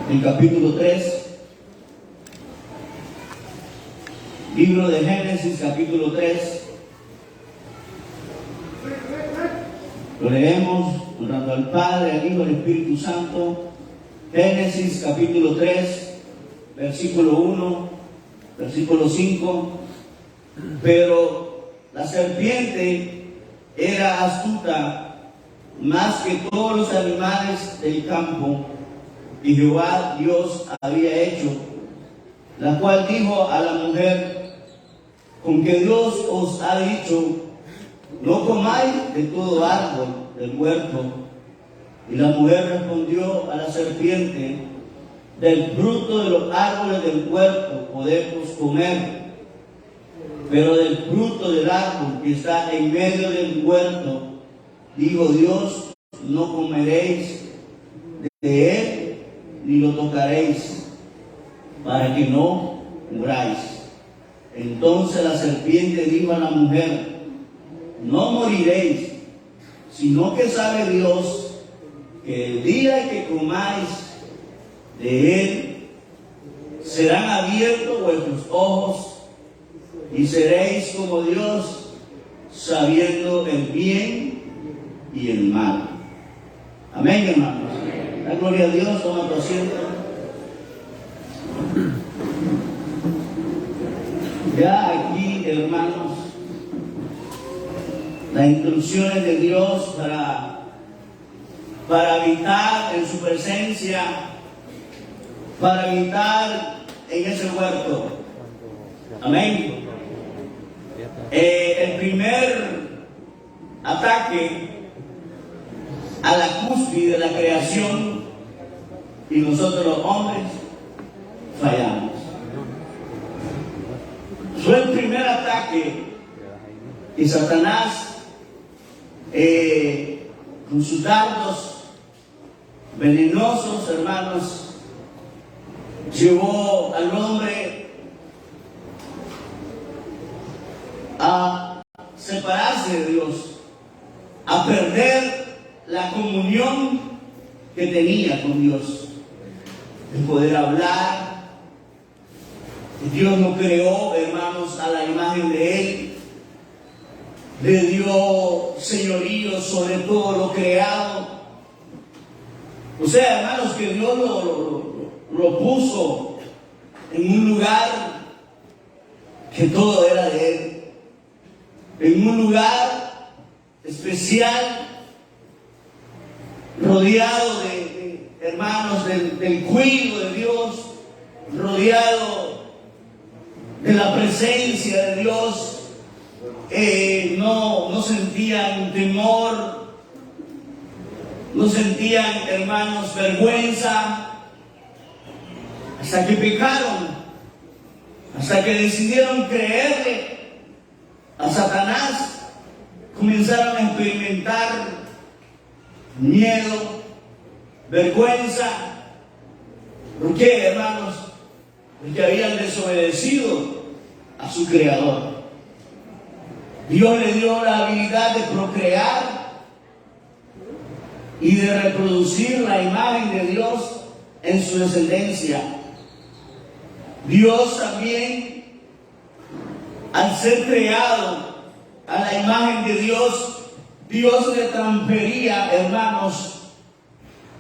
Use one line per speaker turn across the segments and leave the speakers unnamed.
el capítulo 3. Libro de Génesis, capítulo 3. Lo leemos honrando al Padre, al Hijo y al Espíritu Santo. Génesis, capítulo 3, versículo 1, versículo 5. Pero la serpiente era astuta más que todos los animales del campo que Jehová Dios había hecho, la cual dijo a la mujer: con que Dios os ha dicho, no comáis de todo árbol del huerto. Y la mujer respondió a la serpiente: del fruto de los árboles del huerto podemos comer, pero del fruto del árbol que está en medio del huerto, dijo Dios, no comeréis de él, ni lo tocaréis, para que no muráis. Entonces la serpiente dijo a la mujer: no moriréis, sino que sabe Dios que el día que comáis de él, serán abiertos vuestros ojos y seréis como Dios, sabiendo el bien y el mal. Amén, hermanos. La gloria a Dios. Toma tu asiento. Ya aquí, hermanos, las instrucciones de Dios para habitar en su presencia, para habitar en ese huerto. Amén. El primer ataque a la cúspide de la creación, y nosotros los hombres fallamos. Fue el primer ataque que Satanás, con sus dardos venenosos, hermanos, llevó al hombre a separarse de Dios, a perder la comunión que tenía con Dios, de poder hablar. Dios nos creó, hermanos, a la imagen de Él, le dio señorío sobre todo lo creado. O sea, hermanos, que Dios lo puso en un lugar que todo era de Él, en un lugar especial, rodeado de hermanos, del cuidado de Dios, rodeado de la presencia de Dios. No sentían temor, no sentían, hermanos, vergüenza, hasta que pecaron, hasta que decidieron creerle a Satanás. Comenzaron a experimentar miedo, vergüenza. ¿Por qué, hermanos? Porque habían desobedecido a su Creador. Dios le dio la habilidad de procrear y de reproducir la imagen de Dios en su descendencia. Dios también, al ser creado a la imagen de Dios, Dios le transfería, hermanos,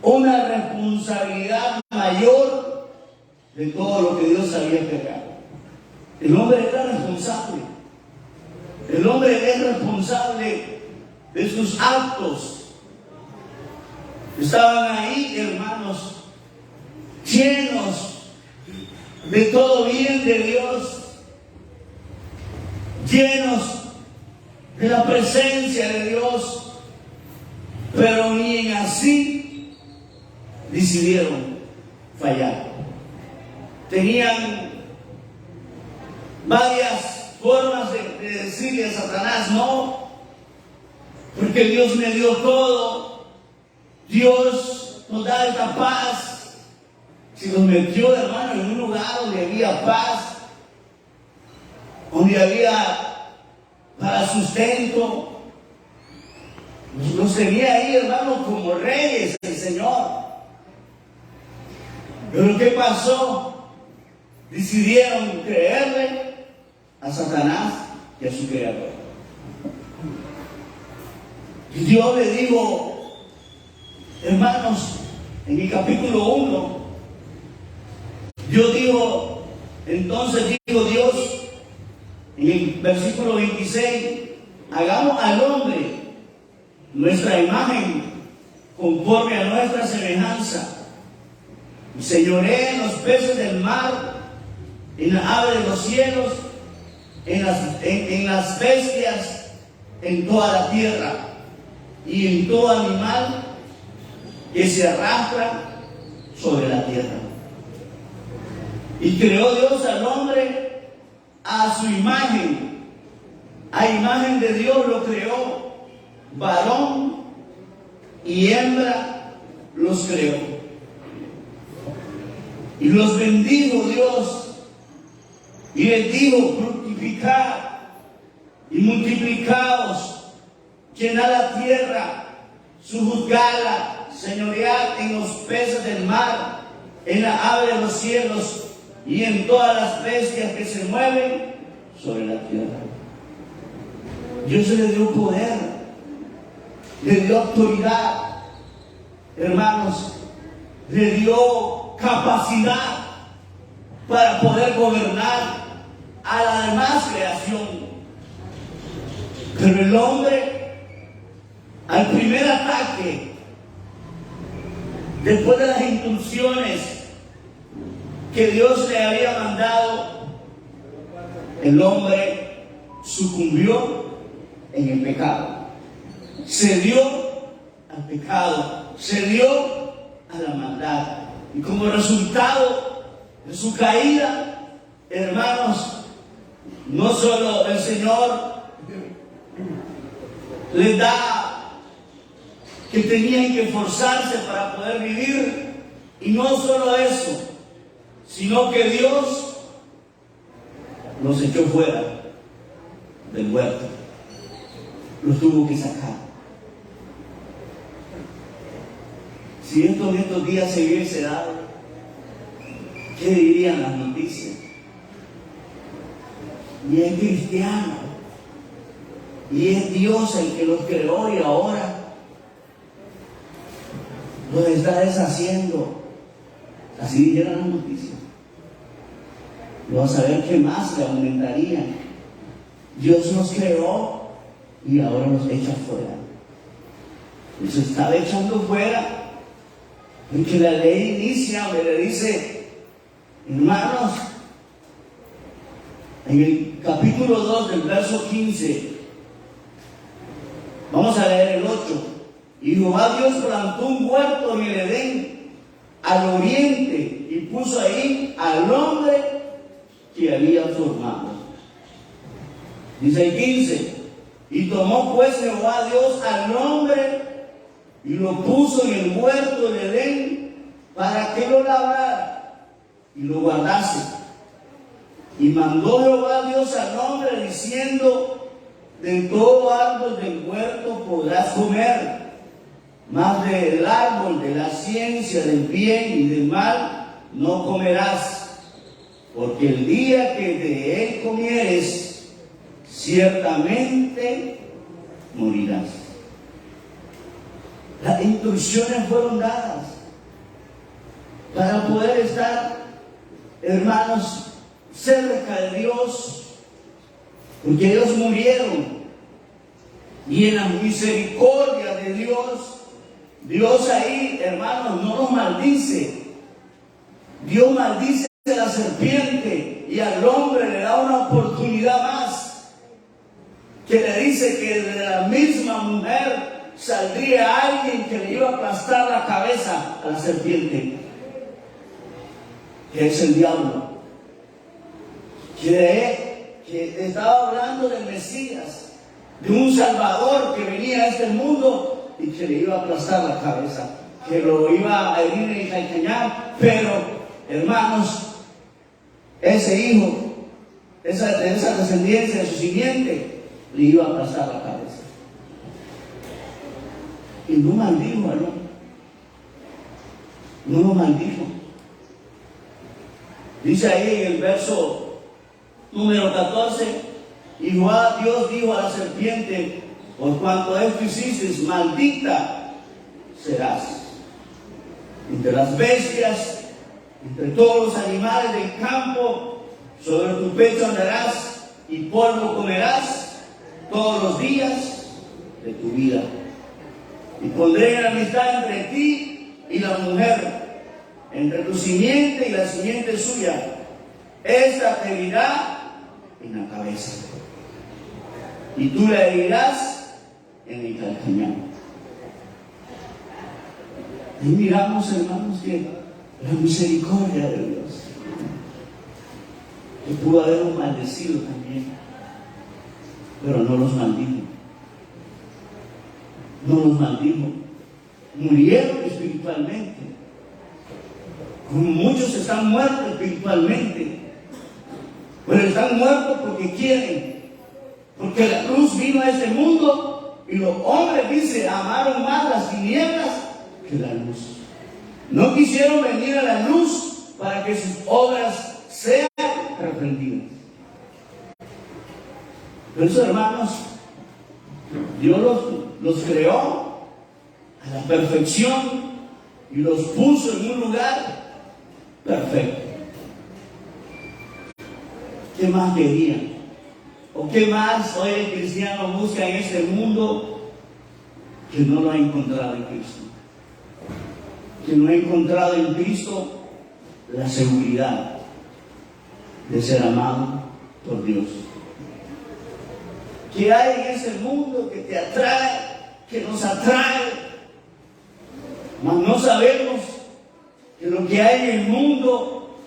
una responsabilidad mayor de todo lo que Dios había creado. El hombre era responsable. El hombre es responsable de sus actos. Estaban ahí, hermanos, llenos de todo bien de Dios, llenos de la presencia de Dios, pero ni en así decidieron fallar. Tenían varias formas de decirle a Satanás: no, porque Dios me dio todo, Dios nos da esta paz. Si nos metió, hermano, en un lugar donde había paz, donde había para sustento, nos tenía ahí, hermano, como reyes, el Señor. Pero ¿qué pasó? Decidieron creerle a Satanás y a su creador. Y Dios le dijo, hermanos, en el capítulo 1, entonces dijo Dios, en el versículo 26, hagamos al hombre nuestra imagen conforme a nuestra semejanza. Y señoree en los peces del mar, en las aves de los cielos, en las bestias, en toda la tierra y en todo animal que se arrastra sobre la tierra. Y creó Dios al hombre a su imagen. A imagen de Dios lo creó. Varón y hembra los creó. Y los bendijo Dios. Y les dijo, fructificad y multiplicaos, llenad la tierra, sojuzgadla, señoread en los peces del mar, en la ave de los cielos y en todas las bestias que se mueven sobre la tierra. Dios le dio poder, le dio autoridad, hermanos, le dio capacidad para poder gobernar a la demás creación. Pero el hombre, al primer ataque, después de las instrucciones que Dios le había mandado, el hombre sucumbió en el pecado. Se dio al pecado, se dio a la maldad. Y como resultado de su caída, hermanos, no solo el Señor les da que tenían que esforzarse para poder vivir, y no solo eso, sino que Dios los echó fuera del huerto, los tuvo que sacar. Si esto en estos días se hubiese dado, ¿qué dirían las noticias? Y es cristiano, y es Dios el que los creó, y ahora los está deshaciendo. Así dijeron las noticias. Vamos a ver qué más le aumentaría. Dios nos creó y ahora nos echa fuera. Nos estaba echando fuera, porque la ley inicia donde le dice, hermanos, en el capítulo 2 del verso 15, vamos a leer el 8. Y Jehová Dios plantó un huerto en el Edén, al oriente, y puso ahí al hombre que había formado. Dice el 15, y tomó pues Jehová Dios al hombre y lo puso en el huerto del Edén para que lo labrara y lo guardase. Y mandó Jehová Dios al hombre diciendo, de todo árbol del huerto podrás comer, mas del árbol de la ciencia del bien y del mal no comerás, porque el día que de él comieres, ciertamente morirás. Las instrucciones fueron dadas para poder estar, hermanos, cerca de Dios, porque ellos murieron, y en la misericordia de Dios ahí, hermanos, no los maldice. Dios maldice a la serpiente y al hombre le da una oportunidad más, que le dice que de la misma mujer saldría alguien que le iba a aplastar la cabeza a la serpiente, que es el diablo, que estaba hablando del Mesías, de un Salvador que venía a este mundo y que le iba a aplastar la cabeza, que lo iba a herir en el calcañar. Pero, hermanos, ese hijo, esa descendencia de su simiente, le iba a aplastar la cabeza. Y no maldijo al hombre, no lo maldijo, Dice ahí en el verso número 14, y Dios dijo a la serpiente, por cuanto esto hiciste, maldita serás entre las bestias, entre todos los animales del campo, sobre tu pecho andarás y polvo comerás todos los días de tu vida. Y pondré enemistad entre ti y la mujer, entre tu simiente y la simiente suya. Esta te herirá en la cabeza y tú la herirás en el calcañar. Ahí miramos, hermanos, que la misericordia de Dios, que pudo haberlos maldecido también, pero no los maldijo. No los maldijo. Murieron espiritualmente. Como muchos están muertos espiritualmente, pero están muertos porque quieren. Porque la luz vino a este mundo y los hombres, dice, amaron más las tinieblas que la luz. No quisieron venir a la luz para que sus obras sean reprendidas. Por eso, hermanos, Dios los creó a la perfección y los puso en un lugar perfecto. ¿Qué más querían? ¿O qué más hoy el cristiano busca en este mundo que no lo ha encontrado en Cristo? Que no ha encontrado en Cristo la seguridad de ser amado por Dios. ¿Qué hay en ese mundo que te atrae, que nos atrae? Mas no sabemos que lo que hay en el mundo,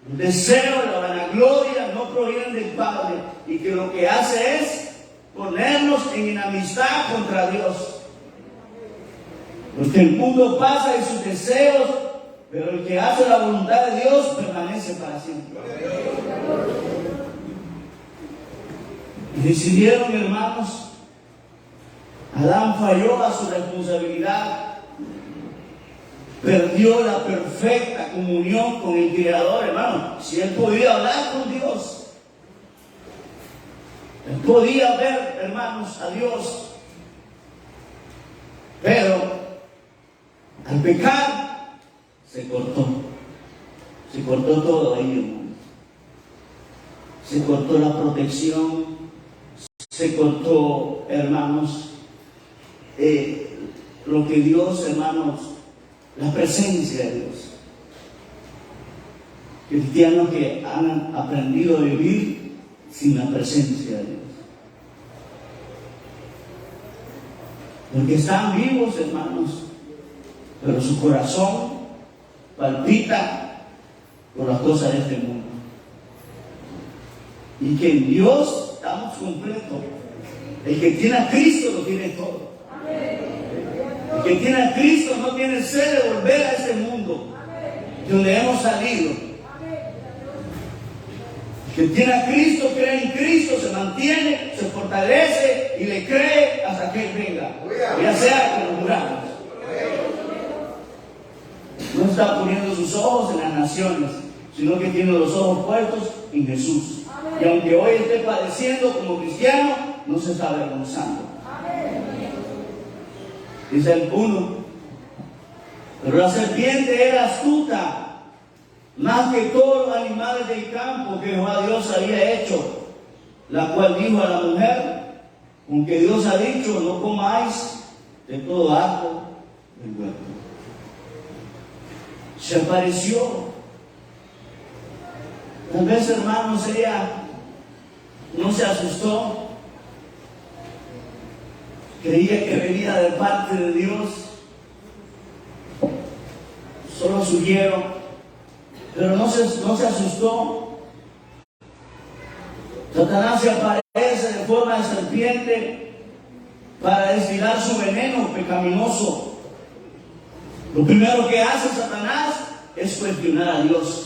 el deseo, la vanagloria, no provienen del Padre, y que lo que hace es ponernos en enemistad contra Dios. Porque el mundo pasa en sus deseos, pero el que hace la voluntad de Dios permanece para siempre. Y decidieron, hermanos, Adán falló a su responsabilidad, perdió la perfecta comunión con el Creador, hermano. Si él podía hablar con Dios, él podía ver, hermanos, a Dios, pero al pecar se cortó todo ahí, hermano. Se cortó la protección, se cortó, hermanos, lo que Dios, hermanos, la presencia de Dios. Cristianos que han aprendido a vivir sin la presencia de Dios. Porque están vivos, hermanos, pero su corazón palpita por las cosas de este mundo. Y que en Dios estamos completos. El que tiene a Cristo lo tiene todo. El que tiene a Cristo no tiene sed de volver a ese mundo de donde hemos salido. El que tiene a Cristo, cree en Cristo, se mantiene, se fortalece y le cree hasta que Él venga. Ya sea que nos muramos. No está poniendo sus ojos en las naciones, sino que tiene los ojos puestos en Jesús. Y aunque hoy esté padeciendo como cristiano, no se está avergonzando. Dice el 1. Pero la serpiente era astuta, más que todos los animales del campo que Jehová Dios había hecho, la cual dijo a la mujer, con que Dios ha dicho, no comáis de todo árbol del huerto. Se apareció. Tal vez, hermanos, ella no se asustó, creía que venía de parte de Dios, solo siguieron, pero no se asustó. Satanás se aparece de forma de serpiente para destilar su veneno pecaminoso. Lo primero que hace Satanás es cuestionar a Dios.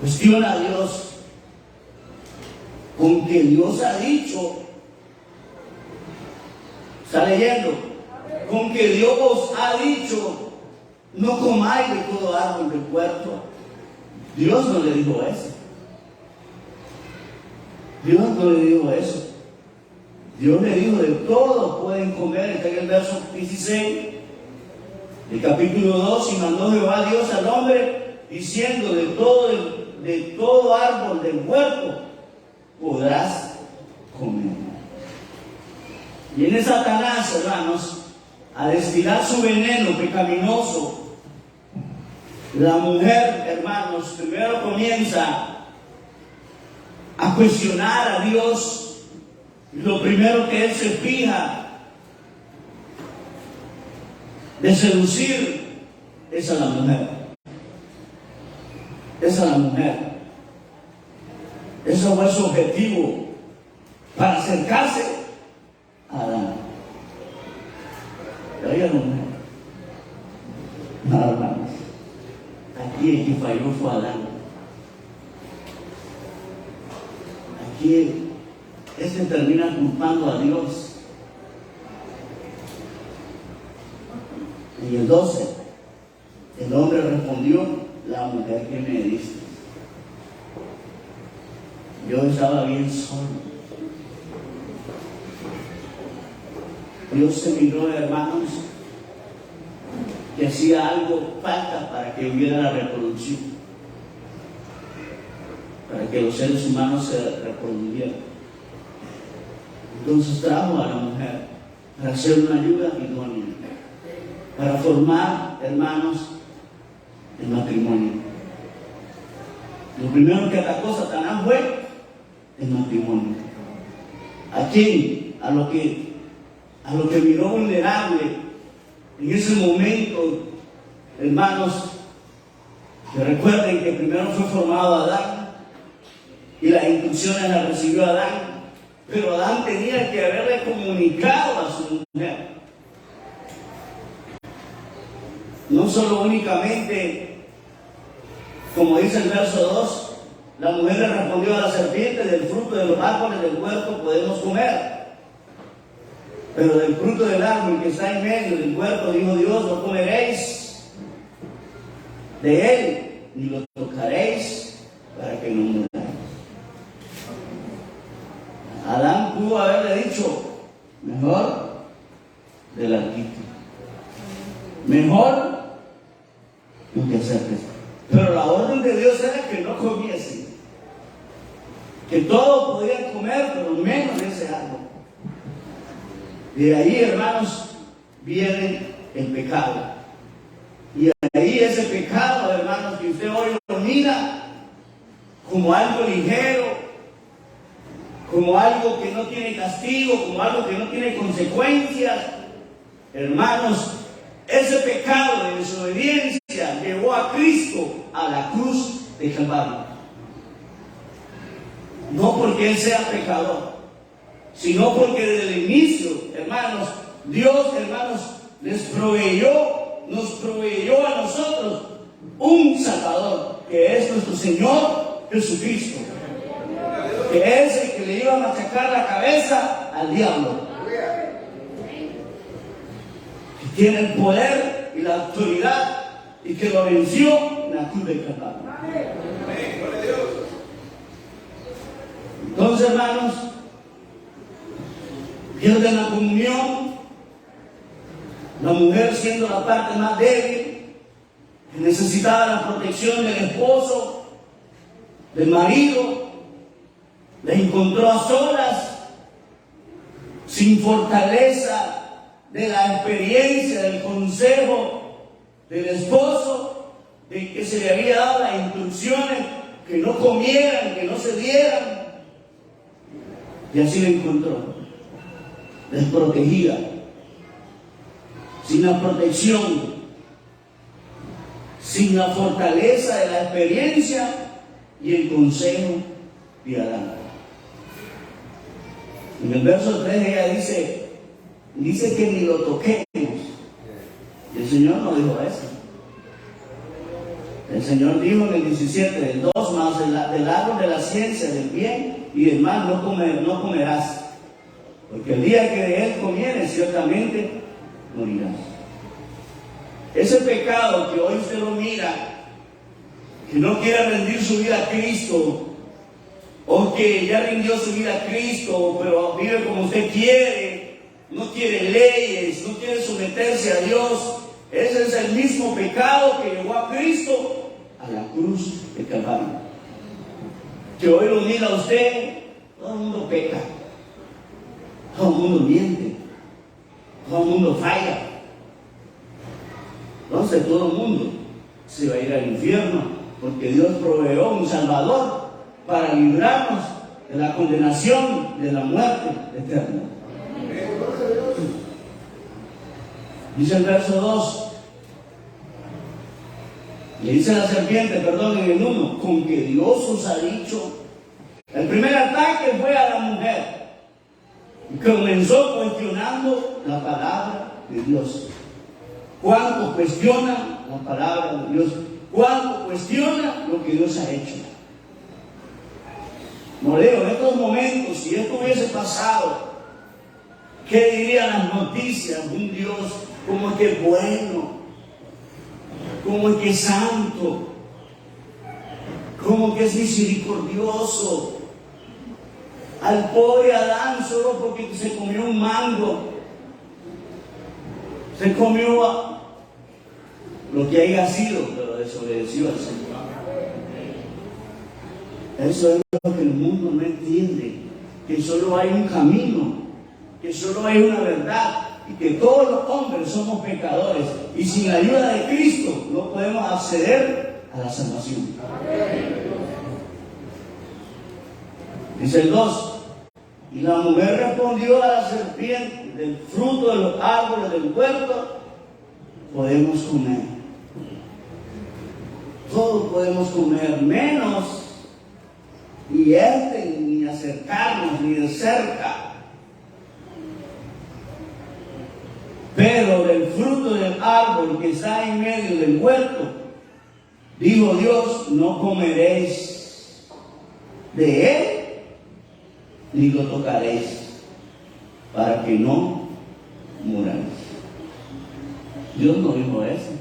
Cuestiona a Dios. Con que Dios ha dicho, está leyendo, con que Dios ha dicho, no comáis de todo árbol del huerto. Dios no le dijo eso. Dios no le dijo eso. Dios le dijo, de todo pueden comer. Está en el verso 16 del capítulo 2. Y mandó Jehová Dios al hombre, diciendo, de todo árbol del huerto podrás comer. Viene Satanás, hermanos, a destilar su veneno pecaminoso. La mujer, hermanos, primero comienza a cuestionar a Dios. Y lo primero que él se fija de seducir es a la mujer. Es a la mujer. Eso fue su objetivo para acercarse a Adán. Pero ella no. Nada más. Aquí el que falló fue Adán. Aquí este termina culpando a Dios. Y el 12, el hombre respondió, la mujer que me diste. Yo estaba bien solo. Dios se miró, hermanos, que hacía algo falta para que hubiera la reproducción, para que los seres humanos se reprodujeran. Entonces trajo a la mujer para hacer una ayuda idónea, para formar, hermanos, el matrimonio. Lo primero que atacó Satanás fue el matrimonio. ¿A quién? A lo que miró vulnerable en ese momento, hermanos. Que recuerden que primero fue formado Adán y las instrucciones las recibió Adán. Pero Adán tenía que haberle comunicado a su mujer. No solo únicamente, como dice el verso 2, la mujer le respondió a la serpiente, del fruto de los árboles del huerto podemos comer. Pero del fruto del árbol que está en medio del huerto, dijo Dios, no comeréis de él, ni lo tocaréis para que no muráis. Adán pudo haberle dicho, mejor del arquito, mejor no te acerques. Pero la orden de Dios era que no comiesen, que todos podían comer, pero menos de ese árbol. De ahí, hermanos, viene el pecado. Y ahí ese pecado, hermanos, que usted hoy lo mira como algo ligero, como algo que no tiene castigo, como algo que no tiene consecuencias. Hermanos, ese pecado de desobediencia llevó a Cristo a la cruz de Calvario. No porque Él sea pecador, sino porque desde el inicio, hermanos, Dios, hermanos, nos proveyó a nosotros un Salvador, que es nuestro Señor Jesucristo, que es el que le iba a machacar la cabeza al diablo, que tiene el poder y la autoridad y que lo venció en la cruz de Calvario. Entonces, hermanos, pierden la comunión, la mujer siendo la parte más débil, que necesitaba la protección del esposo, del marido, la encontró a solas, sin fortaleza de la experiencia, del consejo del esposo, de que se le había dado las instrucciones, que no comieran, que no se dieran. Y así la encontró, desprotegida, sin la protección, sin la fortaleza de la experiencia y el consejo de Adán. En el verso 3 ella dice que ni lo toquemos. Y el Señor no dijo eso. El Señor dijo en el 17, del 2 más del árbol de la ciencia del bien y del mal no comerás, porque el día que de él comieres ciertamente morirás. Ese pecado que hoy usted lo mira, que no quiere rendir su vida a Cristo, o que ya rindió su vida a Cristo, pero vive como usted quiere, no quiere leyes, no quiere someterse a Dios. Ese es el mismo pecado que llevó a Cristo a la cruz de Calvario. Que hoy lo mira usted, todo el mundo peca, todo el mundo miente, todo el mundo falla. Entonces todo el mundo se va a ir al infierno, porque Dios proveó un Salvador para librarnos de la condenación de la muerte eterna. Dice el verso 2, le dice la serpiente, perdón, en el 1, con que Dios os ha dicho. El primer ataque fue a la mujer, que comenzó cuestionando la palabra de Dios. ¿Cuánto cuestiona la palabra de Dios? ¿Cuánto cuestiona lo que Dios ha hecho? No leo en estos momentos, si esto hubiese pasado, ¿qué dirían las noticias? Un Dios como que es bueno, como que es santo, como que es misericordioso. Al pobre Adán solo porque se comió un mango, se comió lo que haya sido, pero desobedeció al Señor. Eso es lo que el mundo no entiende, que solo hay un camino, que solo hay una verdad, y que todos los hombres somos pecadores, y sin la ayuda de Cristo no podemos acceder a la salvación. Dice el 2, y la mujer respondió a la serpiente, del fruto de los árboles del huerto podemos comer. Todos podemos comer, menos ni ni acercarnos ni de cerca. Pero del fruto del árbol que está en medio del huerto, dijo Dios, no comeréis de él, ni lo tocaréis, para que no muráis. Dios no dijo eso.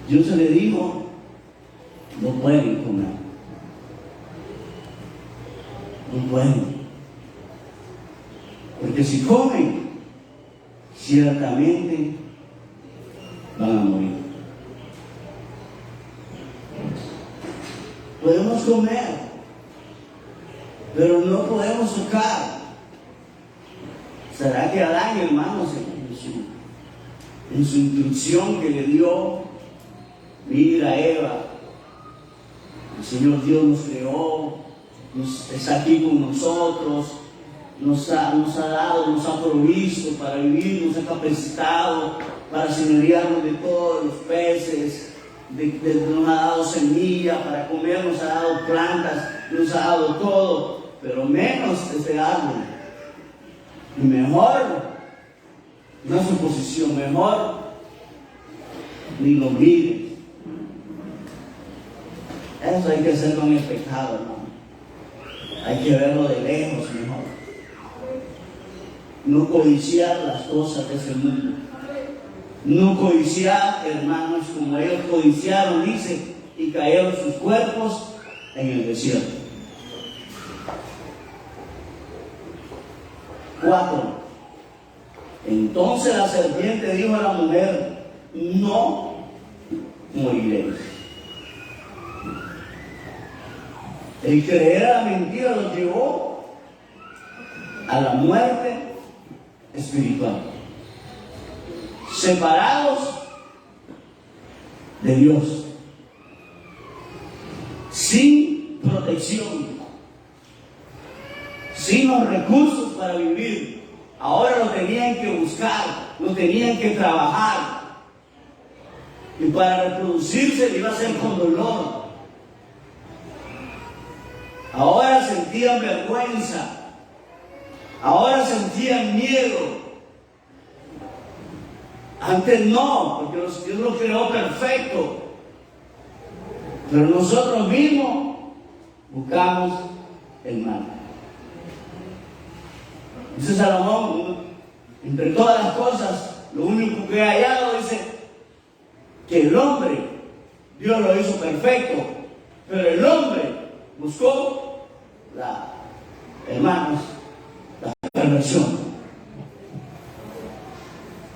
Dios se le dijo, no pueden comer. No pueden. Porque si comen, ciertamente van a morir. Podemos comer, pero no podemos tocar. ¿Será que Adán, hermanos, en su instrucción que le dio, mira Eva, el Señor Dios nos creó, está aquí con nosotros, nos ha dado, nos ha provisto para vivir, nos ha capacitado para señorearnos de todos los peces, nos ha dado semilla para comer, nos ha dado plantas, nos ha dado todo, pero menos ese árbol. Y mejor, no es su posición, mejor ni lo mires. Eso hay que hacer con el pecado, hermano. Hay que verlo de lejos mejor. No codiciar las cosas de ese mundo. No codiciar, hermanos, como ellos codiciaron, dice, y cayeron sus cuerpos en el desierto. 4. Entonces la serpiente dijo a la mujer, no moriréis. El creer a la mentira los llevó a la muerte espiritual. Separados de Dios, sin protección, sin los recursos para vivir. Ahora lo tenían que buscar, lo tenían que trabajar. Y para reproducirse iba a ser con dolor. Ahora sentían vergüenza. Ahora sentían miedo. Antes no, porque Dios lo creó perfecto. Pero nosotros mismos buscamos el mal. Dice Salomón, entre todas las cosas lo único que he hallado dice que el hombre, Dios lo hizo perfecto, pero el hombre buscó hermanos, la perversión.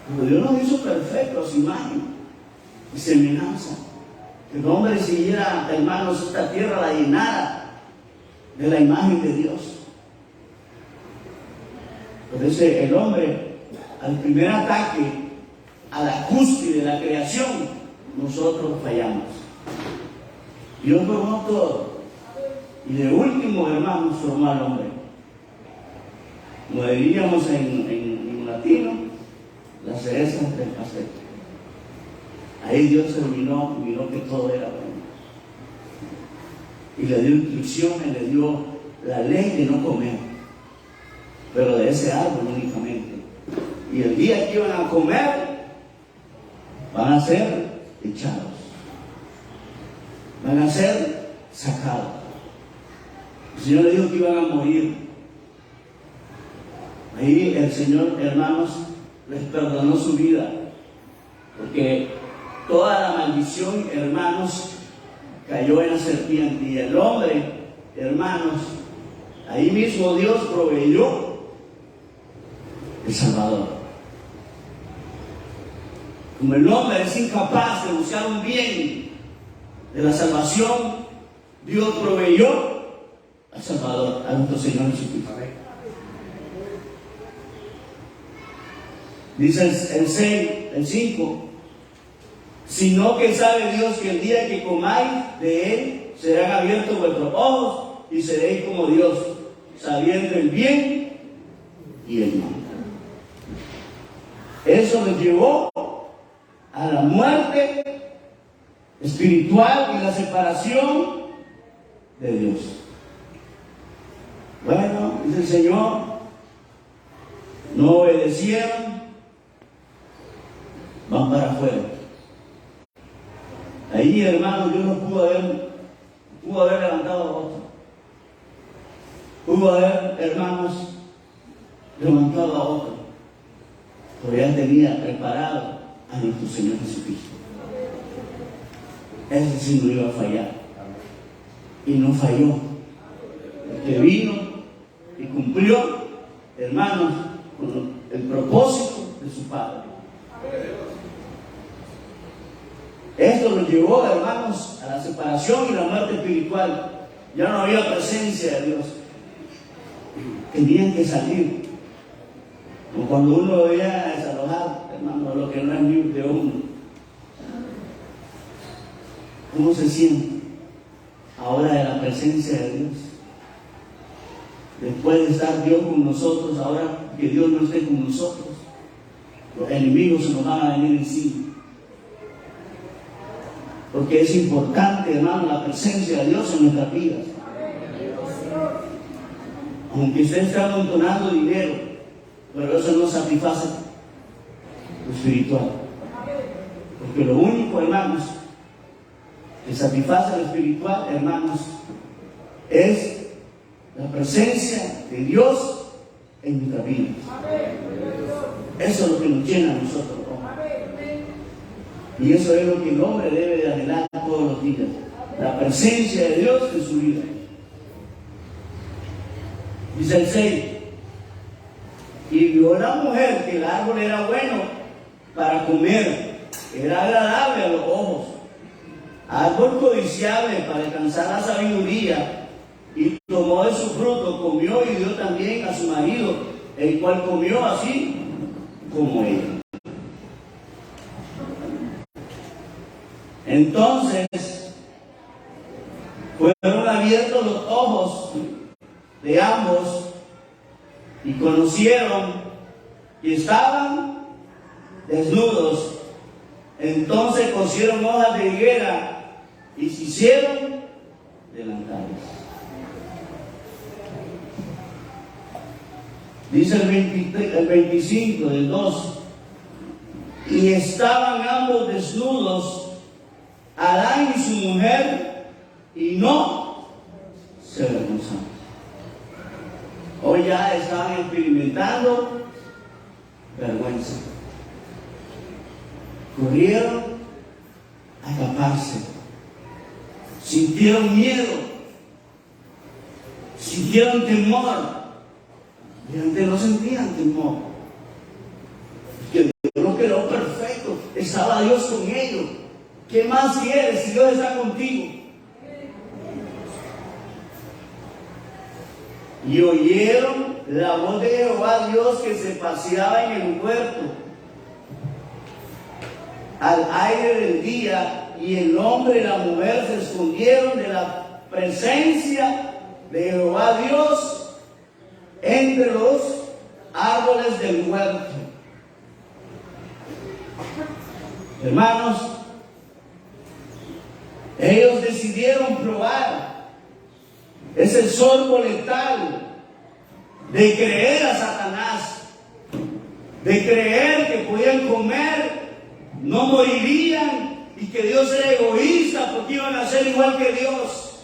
Pero Dios nos hizo perfecto a su imagen y semejanza. Que el hombre siguiera, hermanos, esta tierra la llenara de la imagen de Dios. Entonces el hombre, al primer ataque, a la cúspide de la creación, nosotros fallamos. Dios formó todo. Y de último, hermanos, formó al hombre. Como diríamos en latino, la cereza del pastel. Ahí Dios terminó, miró que todo era bueno. Y le dio instrucciones, le dio la ley de no comer, pero de ese árbol únicamente. Y el día que iban a comer, van a ser echados, van a ser sacados. El Señor le dijo que iban a morir. Ahí el Señor, hermanos, les perdonó su vida, porque toda la maldición, hermanos, cayó en la serpiente. Y el hombre, hermanos, ahí mismo Dios proveyó el Salvador. Como el hombre es incapaz de buscar un bien de la salvación, Dios proveyó al Salvador, a nuestro Señor Jesucristo. Dice el 5, sino que sabe Dios que el día que comáis de él, serán abiertos vuestros ojos y seréis como Dios, sabiendo el bien y el mal. Eso nos llevó a la muerte espiritual y la separación de Dios. Bueno, dice el Señor, no obedecieron, van para afuera. Ahí, hermano, Dios no pudo haber levantado a otro. Pudo haber, hermanos, levantado a otro. Pero ya tenía preparado a nuestro Señor Jesucristo. Ese sí no iba a fallar. Y no falló. El que vino y cumplió, hermanos, con el propósito de su Padre. Esto nos llevó, hermanos, a la separación y la muerte espiritual. Ya no había presencia de Dios. Tenían que salir. Como cuando uno veía desalojar, hermano, lo que no es mío de uno. ¿Cómo se siente ahora de la presencia de Dios? Después de estar Dios con nosotros, ahora que Dios no esté con nosotros, los enemigos se nos van a venir encima. Porque es importante, hermano, la presencia de Dios en nuestras vidas. Aunque usted esté amontonando dinero, pero eso no satisface lo espiritual. Porque lo único, hermanos, que satisface lo espiritual, hermanos, es la presencia de Dios en nuestra vida. Eso es lo que nos llena a nosotros. Y eso es lo que el hombre debe de anhelar todos los días. La presencia de Dios en su vida. Dice el 6. Y vio la mujer que el árbol era bueno para comer, era agradable a los ojos, árbol codiciable para alcanzar la sabiduría, y tomó de su fruto, comió y dio también a su marido, el cual comió así como ella. Entonces fueron abiertos los ojos de ambos y conocieron que estaban desnudos. Entonces cosieron hojas de higuera y se hicieron delantales. Dice el 25 del 2. Y estaban ambos desnudos, Adán y su mujer, y no se avergonzaron. Hoy ya estaban experimentando vergüenza. corrieron a taparse, sintieron miedo, sintieron temor, y antes no sentían temor, porque Dios lo creó perfecto, estaba Dios con ellos. ¿Qué más quieres si Dios está contigo? Y oyeron la voz de Jehová Dios que se paseaba en el huerto al aire del día, y el hombre y la mujer se escondieron de la presencia de Jehová Dios entre los árboles del huerto. Hermanos, ellos decidieron probar ese sorbo letal de creer a Satanás, de creer que podían comer, no morirían, y que Dios era egoísta porque iban a ser igual que Dios.